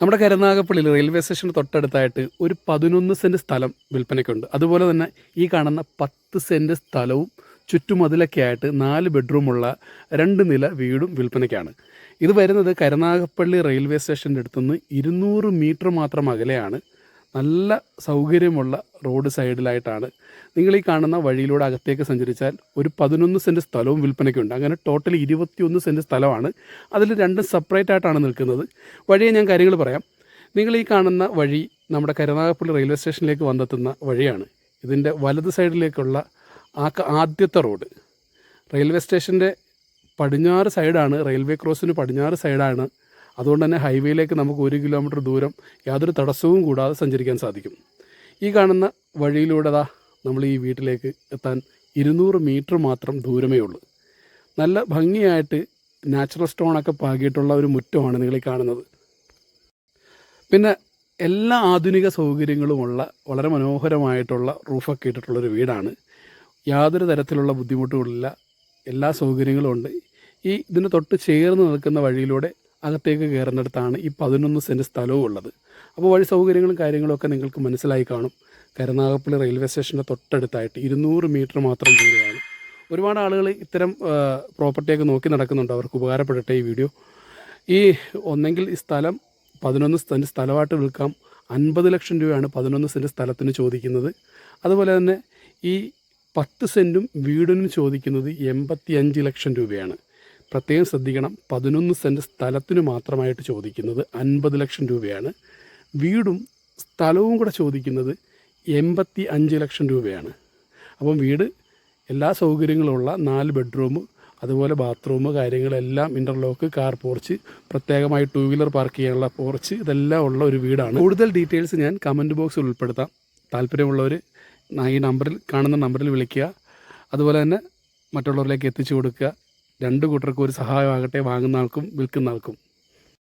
നമ്മുടെ കരുനാഗപ്പള്ളിയിൽ റെയിൽവേ സ്റ്റേഷന് തൊട്ടടുത്തായിട്ട് ഒരു 11 സെൻറ്റ് സ്ഥലം വിൽപ്പനയ്ക്കുണ്ട്. അതുപോലെ തന്നെ ഈ കാണുന്ന 10 സെൻറ്റ് സ്ഥലവും ചുറ്റുമതിലൊക്കെ ആയിട്ട് 4 ബെഡ്റൂമുള്ള 2 നില വീടും വിൽപ്പനയ്ക്കാണ്. ഇത് വരുന്നത് കരുനാഗപ്പള്ളി റെയിൽവേ സ്റ്റേഷൻ്റെ അടുത്തുനിന്ന് 200 മീറ്റർ മാത്രം അകലെയാണ്. നല്ല സൗകര്യമുള്ള റോഡ് സൈഡിലായിട്ടാണ്. നിങ്ങൾ ഈ കാണുന്ന വഴിയിലൂടെ അകത്തേക്ക് സഞ്ചരിച്ചാൽ ഒരു 11 സെൻറ്റ് സ്ഥലവും വിൽപ്പനയ്ക്കുണ്ട്. അങ്ങനെ ടോട്ടൽ 21 സെൻറ്റ് സ്ഥലമാണ്. അതിൽ രണ്ടും സെപ്പറേറ്റ് ആയിട്ടാണ് നിൽക്കുന്നത്. വഴിയെ ഞാൻ കാര്യങ്ങൾ പറയാം. നിങ്ങൾ ഈ കാണുന്ന വഴി നമ്മുടെ കരുനാഗപ്പള്ളി റെയിൽവേ സ്റ്റേഷനിലേക്ക് വന്നെത്തുന്ന വഴിയാണ്. ഇതിൻ്റെ വലത് സൈഡിലേക്കുള്ള ആദ്യത്തെ റോഡ്. റെയിൽവേ സ്റ്റേഷൻ്റെ പടിഞ്ഞാറ് സൈഡാണ്, റെയിൽവേ ക്രോസിന് പടിഞ്ഞാറ് സൈഡാണ്. അതുകൊണ്ട് തന്നെ ഹൈവേയിലേക്ക് നമുക്ക് 1 കിലോമീറ്റർ ദൂരം യാതൊരു തടസ്സവും കൂടാതെ സഞ്ചരിക്കാൻ സാധിക്കും. ഈ കാണുന്ന വഴിയിലൂടെ നമ്മൾ ഈ വീട്ടിലേക്ക് എത്താൻ 200 മീറ്റർ മാത്രം ദൂരമേ ഉള്ളൂ. നല്ല ഭംഗിയായിട്ട് നാച്ചുറൽ സ്റ്റോണൊക്കെ പാകിയിട്ടുള്ള ഒരു മുറ്റമാണ് നിങ്ങൾ ഈ കാണുന്നത്. പിന്നെ എല്ലാ ആധുനിക സൗകര്യങ്ങളുമുള്ള വളരെ മനോഹരമായിട്ടുള്ള റൂഫൊക്കെ ഇട്ടിട്ടുള്ളൊരു വീടാണ്. യാതൊരു തരത്തിലുള്ള ബുദ്ധിമുട്ടുകളില്ല, എല്ലാ സൗകര്യങ്ങളും ഉണ്ട്. ഇതിന് തൊട്ട് ചേർന്ന് നിൽക്കുന്ന വഴിയിലൂടെ അകത്തേക്ക് കയറുന്നിടത്താണ് ഈ 11 സെൻറ്റ് സ്ഥലവും ഉള്ളത്. അപ്പോൾ വഴി സൗകര്യങ്ങളും കാര്യങ്ങളൊക്കെ നിങ്ങൾക്ക് മനസ്സിലായി കാണും. കരുനാഗപ്പള്ളി റെയിൽവേ സ്റ്റേഷൻ്റെ തൊട്ടടുത്തായിട്ട് 200 മീറ്റർ മാത്രം ദൂരെയാണ്. ഒരുപാട് ആളുകൾ ഇത്തരം പ്രോപ്പർട്ടിയൊക്കെ നോക്കി നടക്കുന്നുണ്ട്. അവർക്ക് ഉപകാരപ്പെടട്ടെ ഈ വീഡിയോ. ഒന്നെങ്കിൽ ഈ സ്ഥലം 11 സെൻറ്റ് സ്ഥലമായിട്ട് വിൽക്കാം. 50 ലക്ഷം രൂപയാണ് 11 സെൻറ്റ് സ്ഥലത്തിന് ചോദിക്കുന്നത്. അതുപോലെ തന്നെ ഈ 10 സെൻറ്റും വീടിനും ചോദിക്കുന്നത് 85 ലക്ഷം രൂപയാണ്. പ്രത്യേകം ശ്രദ്ധിക്കണം, 11 സെൻറ്റ് സ്ഥലത്തിന് മാത്രമായിട്ട് ചോദിക്കുന്നത് 50 ലക്ഷം രൂപയാണ്. വീടും സ്ഥലവും കൂടെ ചോദിക്കുന്നത് 85 ലക്ഷം രൂപയാണ്. അപ്പം വീട് എല്ലാ സൗകര്യങ്ങളുള്ള 4 ബെഡ്റൂം, അതുപോലെ ബാത്റൂം കാര്യങ്ങളെല്ലാം, ഇൻ്റർലോക്ക്, കാർ പോർച്ച്, പ്രത്യേകമായി 2 വീലർ പാർക്ക് ചെയ്യാനുള്ള പോർച്ച്, ഇതെല്ലാം ഉള്ള ഒരു വീടാണ്. കൂടുതൽ ഡീറ്റെയിൽസ് ഞാൻ കമൻറ്റ് ബോക്സിൽ ഉൾപ്പെടുത്താം. താല്പര്യമുള്ളവർ ഈ കാണുന്ന നമ്പറിൽ വിളിക്കുക. അതുപോലെ തന്നെ മറ്റുള്ളവരിലേക്ക് എത്തിച്ചു കൊടുക്കുക. 2 കൂട്ടർക്കും ഒരു സഹായമാകട്ടെ, വാങ്ങുന്ന ആൾക്കും വിൽക്കുന്ന ആൾക്കും.